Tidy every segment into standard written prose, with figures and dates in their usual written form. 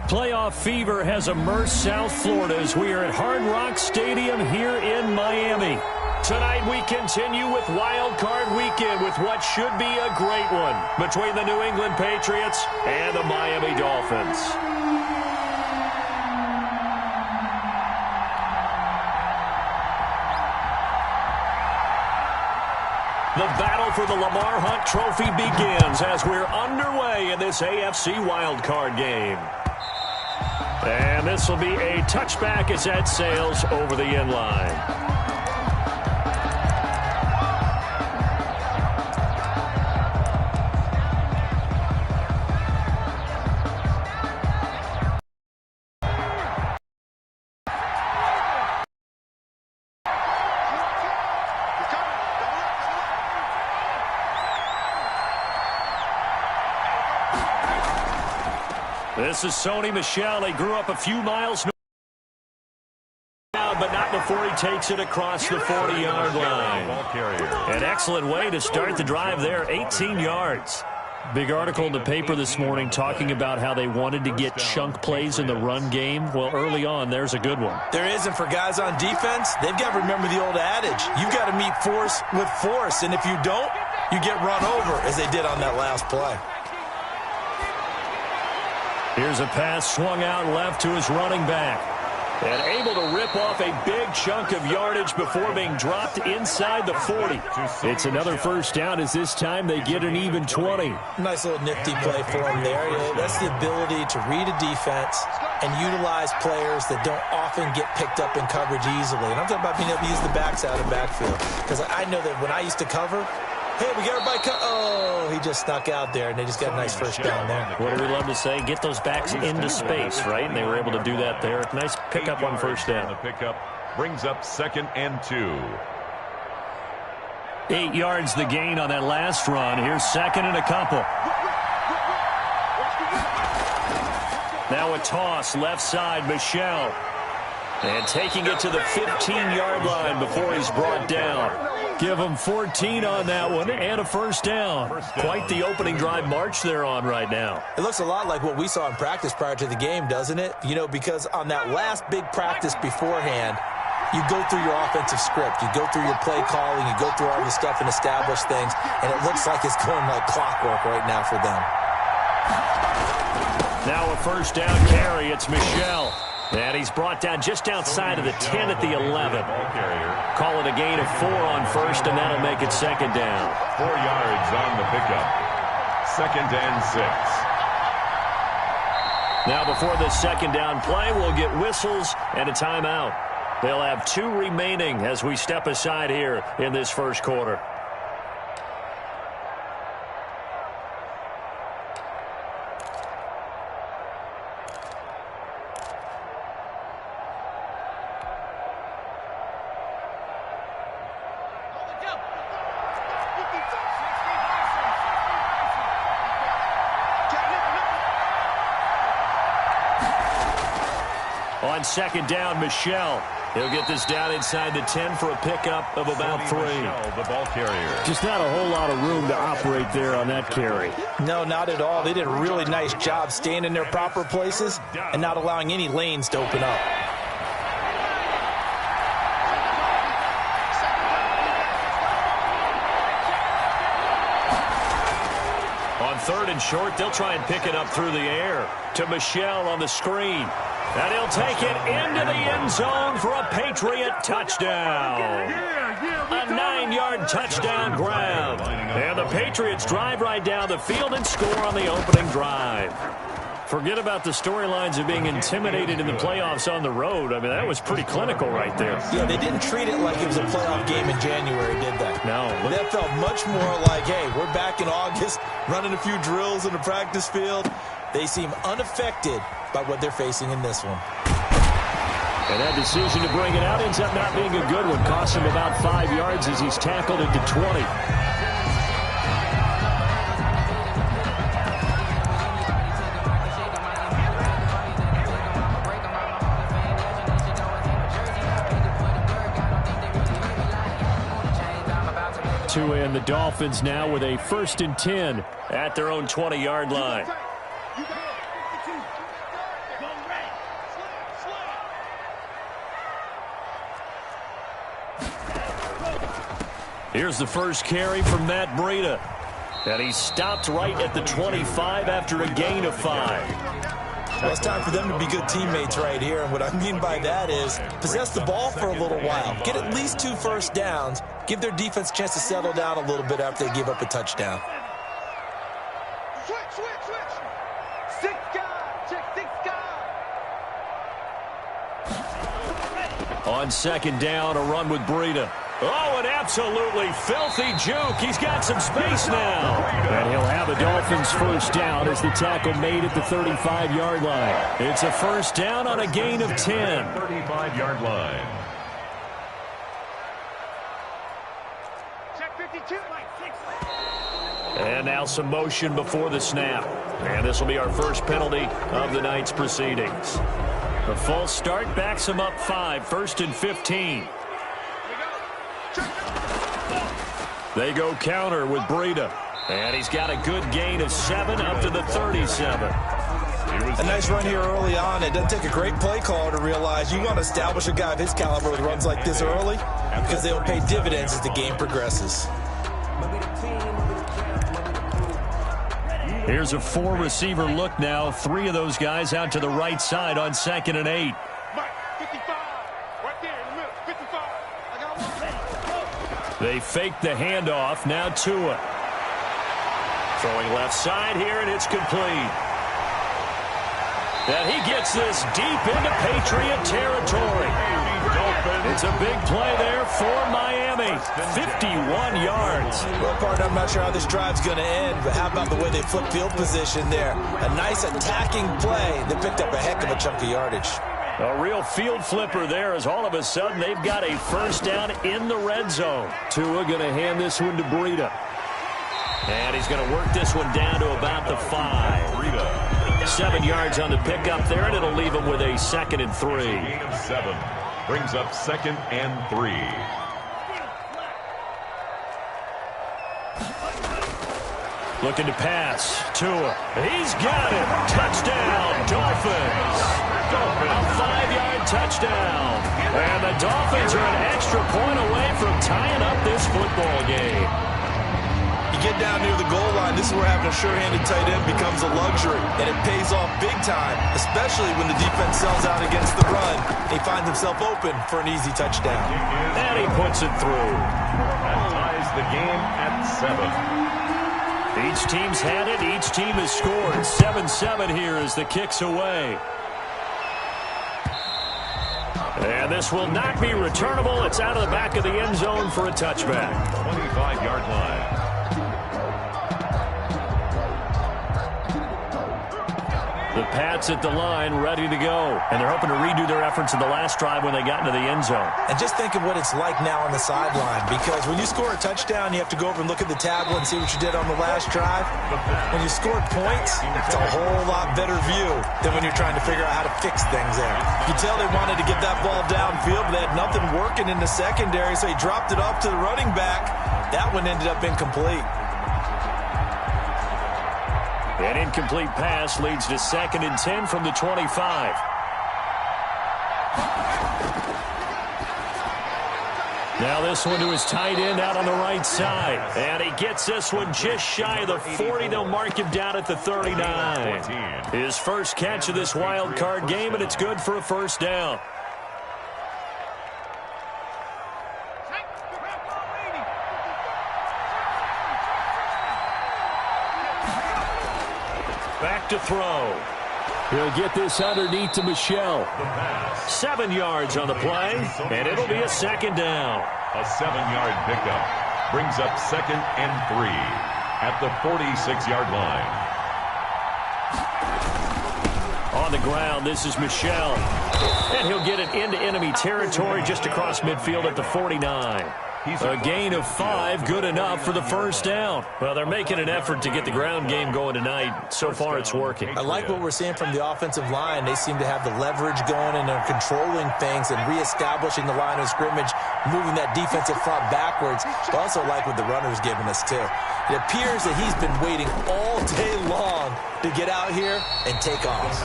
Playoff fever has immersed South Florida as we are at Hard Rock Stadium here in Miami. Tonight we continue with Wild Card Weekend with what should be a great one between the New England Patriots and the Miami Dolphins. The battle for the Lamar Hunt Trophy begins as we're underway in this AFC wildcard game. And this will be a touchback as that sails over the end line. This is Sony Michel. He grew up a few miles now, but not before he takes it across the 40-yard line. An excellent way to start the drive there, 18 yards. Big article in the paper this morning talking about how they wanted to get chunk plays in the run game. Well, early on, there's a good one. There is, and for guys on defense, they've got to remember the old adage. You've got to meet force with force, and if you don't, you get run over, as they did on that last play. Here's a pass swung out left to his running back. And able to rip off a big chunk of yardage before being dropped inside the 40. It's another first down as this time they get an even 20. Nice little nifty play for him there. That's the ability to read a defense and utilize players that don't often get picked up in coverage easily. And I'm talking about being able to use the backs out of the backfield. Because I know that when I used to cover, hey, we got everybody oh, he just snuck out there, and they just got a nice first down there. What do we love to say? Get those backs into space, right? And they were able to do that there. Nice pickup on first down. The pickup brings up 2nd and 2. 8 yards the gain on that last run. Here's 2nd and a couple. Now a toss, left side, Michel. And taking it to the 15-yard line before he's brought down. Give him 14 on that one and a first down. Quite the opening drive march they're on right now. It looks a lot like what we saw in practice prior to the game, doesn't it? You know, because on that last big practice beforehand, you go through your offensive script. You go through your play calling. You go through all the stuff and establish things. And it looks like it's going like clockwork right now for them. Now a first down carry. It's Michel. And he's brought down just outside of the 10 at the 11. Call it a gain of 4 on first, and that'll make it 2nd down. 4 yards on the pickup. 2nd and 6. Now before this 2nd down play, we'll get whistles and a timeout. They'll have 2 remaining as we step aside here in this first quarter. On 2nd down, Michel. He'll get this down inside the 10 for a pickup of about 3. The ball carrier. Just not a whole lot of room to operate there on that carry. No, not at all. They did a really nice job staying in their proper places and not allowing any lanes to open up. On 3rd and short, they'll try and pick it up through the air to Michel on the screen. And he'll take it into the end zone for a Patriot touchdown. A 9-yard touchdown grab. And the Patriots drive right down the field and score on the opening drive. Forget about the storylines of being intimidated in the playoffs on the road. I mean, that was pretty clinical right there. Yeah, they didn't treat it like it was a playoff game in January, did they? No. That felt much more like, hey, we're back in August, running a few drills in the practice field. They seem unaffected by what they're facing in this one. And that decision to bring it out ends up not being a good one. Costs him about 5 yards as he's tackled at the 20. And the Dolphins now with a 1st and 10 at their own 20-yard line. Here's the first carry from Matt Breida. And he stopped right at the 25 after a gain of 5. Well, it's time for them to be good teammates right here. And what I mean by that is possess the ball for a little while. Get at least 2 first downs. Give their defense a chance to settle down a little bit after they give up a touchdown. Switch. 6 guys. Check 6 guys. On second down, a run with Breida. Oh, an absolutely filthy juke. He's got some space now. And he'll have a Dolphins first down as the tackle made at the 35-yard line. It's a first down on a gain of 10. 35-yard line. Check 52. And now some motion before the snap. And this will be our first penalty of the night's proceedings. The false start backs him up 5, 1st and 15. They go counter with Breida. And he's got a good gain of 7 up to the 37. A nice run here early on. It doesn't take a great play caller to realize you want to establish a guy of his caliber with runs like this early because they'll pay dividends as the game progresses. Here's a 4-receiver look now. 3 of those guys out to the right side on 2nd and 8. Mike, 55. Right there in the middle. 55. I got one. They fake the handoff. Now Tua. Throwing left side here, and it's complete. And he gets this deep into Patriot territory. It's a big play there for Miami. 51 yards. Well, partner, I'm not sure how this drive's going to end, but how about the way they flip field position there? A nice attacking play that picked up a heck of a chunk of yardage. A real field flipper there as all of a sudden they've got a first down in the red zone. Tua going to hand this one to Breida. And he's going to work this one down to about the 5. 7 yards on the pickup there, and it'll leave him with a 2nd and 3. Gain of 7. Brings up 2nd and 3. Looking to pass. Tua. He's got it. Touchdown, Dolphins. A 5-yard touchdown. And the Dolphins are an extra point away from tying up this football game. You get down near the goal line, this is where having a sure-handed tight end becomes a luxury, and it pays off big time, especially when the defense sells out against the run. He finds himself open for an easy touchdown. And he puts it through. That ties the game at 7. Each team's had it. Each team has scored. 7-7 here as the kick's away. And this will not be returnable. It's out of the back of the end zone for a touchback. 25-yard line. The Pats at the line, ready to go. And they're hoping to redo their efforts in the last drive when they got into the end zone. And just think of what it's like now on the sideline, because when you score a touchdown, you have to go over and look at the tablet and see what you did on the last drive. When you score points, it's a whole lot better view than when you're trying to figure out how to fix things there. You can tell they wanted to get that ball downfield, but they had nothing working in the secondary, so he dropped it off to the running back. That one ended up incomplete. An incomplete pass leads to 2nd and 10 from the 25. Now this one to his tight end out on the right side. And he gets this one just shy of the 40. They'll mark him down at the 39. His first catch of this wild card game, and it's good for a first down. Back to throw. He'll get this underneath to Michel. 7 yards on the play, and it'll be a 2nd down. A 7-yard pickup. Brings up 2nd and 3 at the 46-yard line. On the ground, this is Michel. And he'll get it into enemy territory just across midfield at the 49. A gain of 5, good enough for the first down. Well, they're making an effort to get the ground game going tonight. So far, it's working. I like what we're seeing from the offensive line. They seem to have the leverage going, and they're controlling things and reestablishing the line of scrimmage, moving that defensive front backwards. I also like what the runner's giving us, too. It appears that he's been waiting all day long to get out here and take off.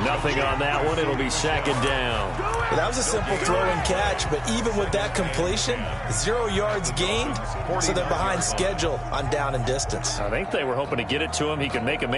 Nothing on that one. It'll be second down. Well, that was a simple throw and catch, but even with that completion, 0 yards gained, so they're behind schedule on down and distance. I think they were hoping to get it to him. He could make a man